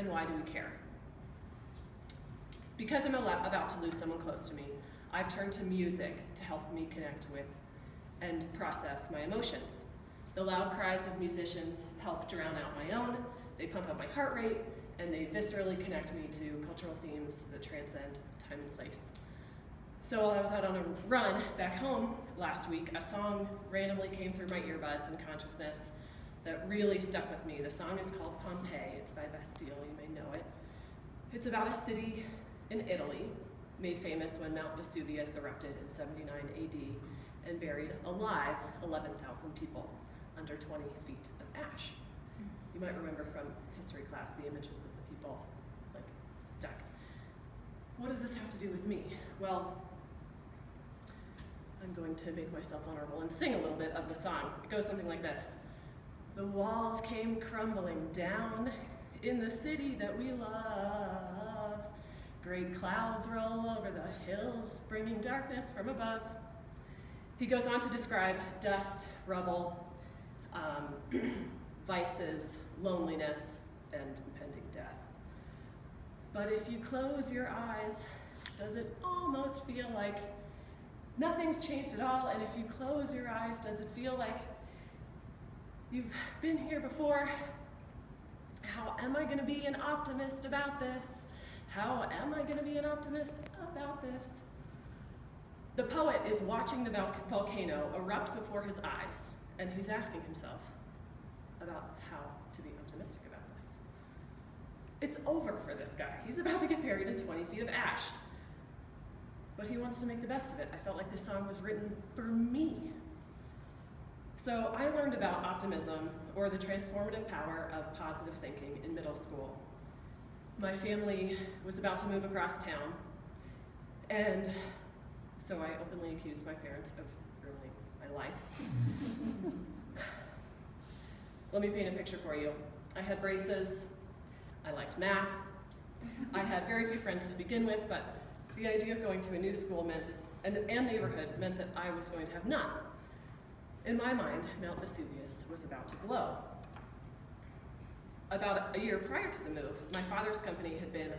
and why do we care? Because I'm about to lose someone close to me, I've turned to music to help me connect with and process my emotions. The loud cries of musicians help drown out my own, they pump up my heart rate, and they viscerally connect me to cultural themes that transcend time and place. So while I was out on a run back home last week, a song randomly came through my earbuds and consciousness that really stuck with me. The song is called Pompeii. It's by Bastille, you may know it. It's about a city in Italy, made famous when Mount Vesuvius erupted in 79 AD and buried alive 11,000 people under 20 feet of ash. You might remember from history class the images of the people like stuck. What does this have to do with me? Well, I'm going to make myself vulnerable and sing a little bit of the song. It goes something like this. The walls came crumbling down in the city that we love. Great clouds roll over the hills, bringing darkness from above. He goes on to describe dust, rubble, vices, loneliness, and impending death. But if you close your eyes, does it almost feel like nothing's changed at all? And if you close your eyes, does it feel like you've been here before? How am I going to be an optimist about this? How am I going to be an optimist about this? The poet is watching the volcano erupt before his eyes, and he's asking himself about how to be optimistic about this. It's over for this guy. He's about to get buried in 20 feet of ash. But he wants to make the best of it. I felt like this song was written for me. So I learned about optimism, or the transformative power of positive thinking, in middle school. My family was about to move across town, and so I openly accused my parents of ruining my life. Let me paint a picture for you. I had braces, I liked math, I had very few friends to begin with, but the idea of going to a new school and neighborhood meant that I was going to have none. In my mind, Mount Vesuvius was about to blow. About a year prior to the move, my father's company had been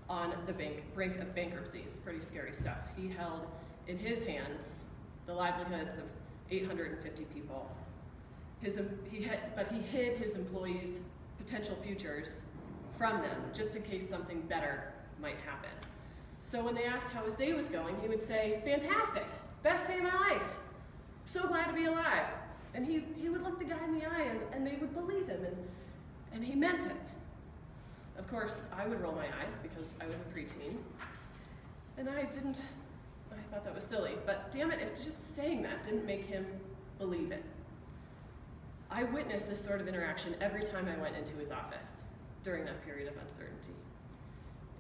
on the brink of bankruptcy. It was pretty scary stuff. He held in his hands the livelihoods of 850 people. But he hid his employees' potential futures from them, just in case something better might happen. So when they asked how his day was going, he would say, "Fantastic, best day of my life. So glad to be alive." And he would look the guy in the eye, and they would believe him, and he meant it. Of course, I would roll my eyes because I was a preteen, and I thought that was silly. But damn it, if just saying that didn't make him believe it. I witnessed this sort of interaction every time I went into his office during that period of uncertainty.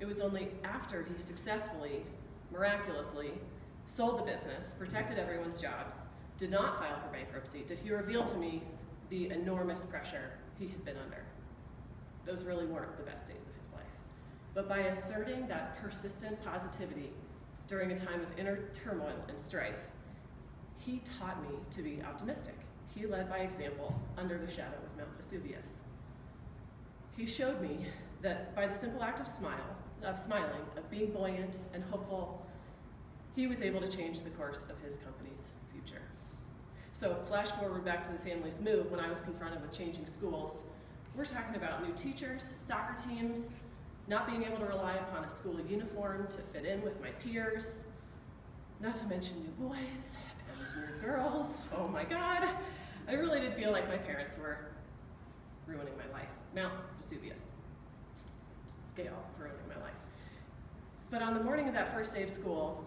It was only after he successfully, miraculously, sold the business, protected everyone's jobs, did not file for bankruptcy, did he reveal to me the enormous pressure he had been under. Those really weren't the best days of his life. But by asserting that persistent positivity during a time of inner turmoil and strife, he taught me to be optimistic. He led by example under the shadow of Mount Vesuvius. He showed me that by the simple act of smiling, of being buoyant and hopeful, he was able to change the course of his company's future. So flash forward back to the family's move when I was confronted with changing schools. We're talking about new teachers, soccer teams, not being able to rely upon a school uniform to fit in with my peers, not to mention new boys and new girls. Oh my God. I really did feel like my parents were ruining my life. Mount Vesuvius scale of ruining my life. But on the morning of that first day of school,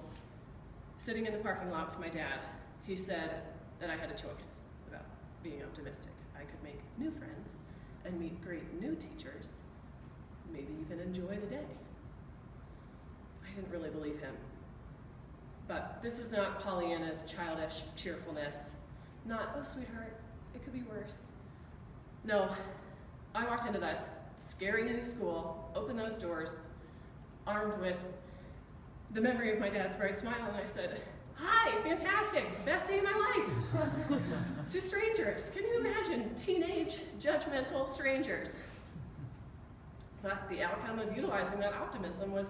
sitting in the parking lot with my dad, he said that I had a choice about being optimistic. I could make new friends and meet great new teachers, maybe even enjoy the day. I didn't really believe him. But this was not Pollyanna's childish cheerfulness. Not, "Oh, sweetheart, it could be worse." No, I walked into that scary new school, opened those doors, armed with the memory of my dad's bright smile, and I said, "Hi, fantastic, best day of my life." To strangers. Can you imagine teenage, judgmental strangers? But the outcome of utilizing that optimism was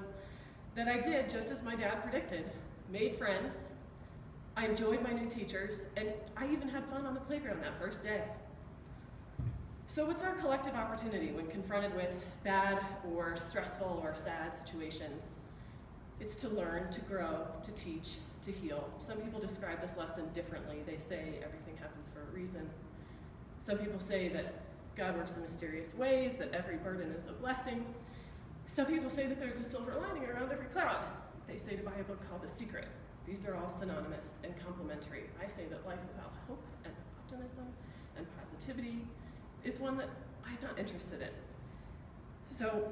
that I did just as my dad predicted, made friends, I enjoyed my new teachers, and I even had fun on the playground that first day. So what's our collective opportunity when confronted with bad or stressful or sad situations? It's to learn, to grow, to teach, to heal. Some people describe this lesson differently. They say everything happens for a reason. Some people say that God works in mysterious ways, that every burden is a blessing. Some people say that there's a silver lining around every cloud. They say to buy a book called The Secret. These are all synonymous and complementary. I say that life without hope and optimism and positivity is one that I'm not interested in. So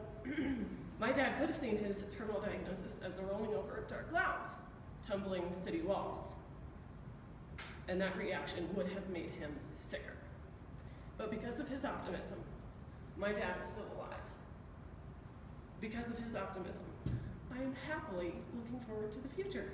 my dad could have seen his terminal diagnosis as a rolling over of dark clouds, tumbling city walls. And that reaction would have made him sicker. But because of his optimism, my dad is still alive. Because of his optimism, I am happily looking forward to the future.